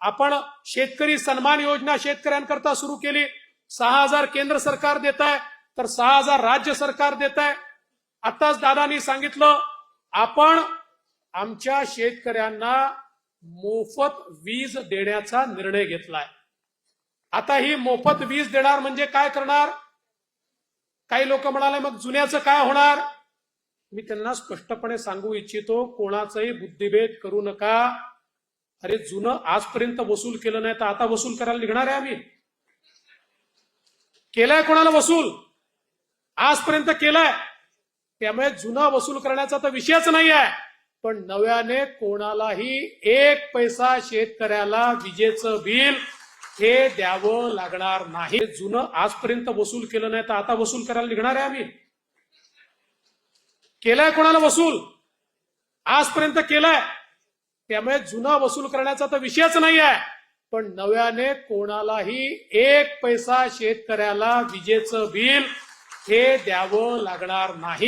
आपण शेतकरी सन्मान योजना शेतकऱ्यांकरता सुरू केली. 6,000 केंद्र सरकार देत आहे, तर 6,000 राज्य सरकार देत आहे. आताच दादांनी सांगितलं, आपण आमच्या शेतकऱ्यांना मोफत वीज देण्याचा निर्णय घेतलाय. आता ही मोफत वीज देणार म्हणजे काय करणार? काही लोक म्हणाले मग जुन्याचं काय होणार? मी त्यांना स्पष्टपणे सांगू इच्छितो, कोणाचाही बुद्धिभेद करू नका. अरे जुनं आजपर्यंत वसूल केलं नाही तर आता वसूल करायला निघणार आहे आम्ही? केलंय कोणाला वसूल? आजपर्यंत केलंय. त्यामुळे जुनं वसूल करण्याचा तर विषयच नाही आहे. पण नव्याने कोणालाही एक पैसा शेतकऱ्याला विजेचं बिल हे द्यावं लागणार नाही. जुनं आजपर्यंत वसूल केलं नाही तर आता वसूल करायला निघणार आहे आम्ही? केलंय कोणाला वसूल? आजपर्यंत केलंय. त्यामुळे जुनं वसूल करण्याचा तर विषयच नाही आहे. पण नव्याने कोणालाही एक पैसा शेतकऱ्याला विजेचं बिल हे द्यावं लागणार नाही.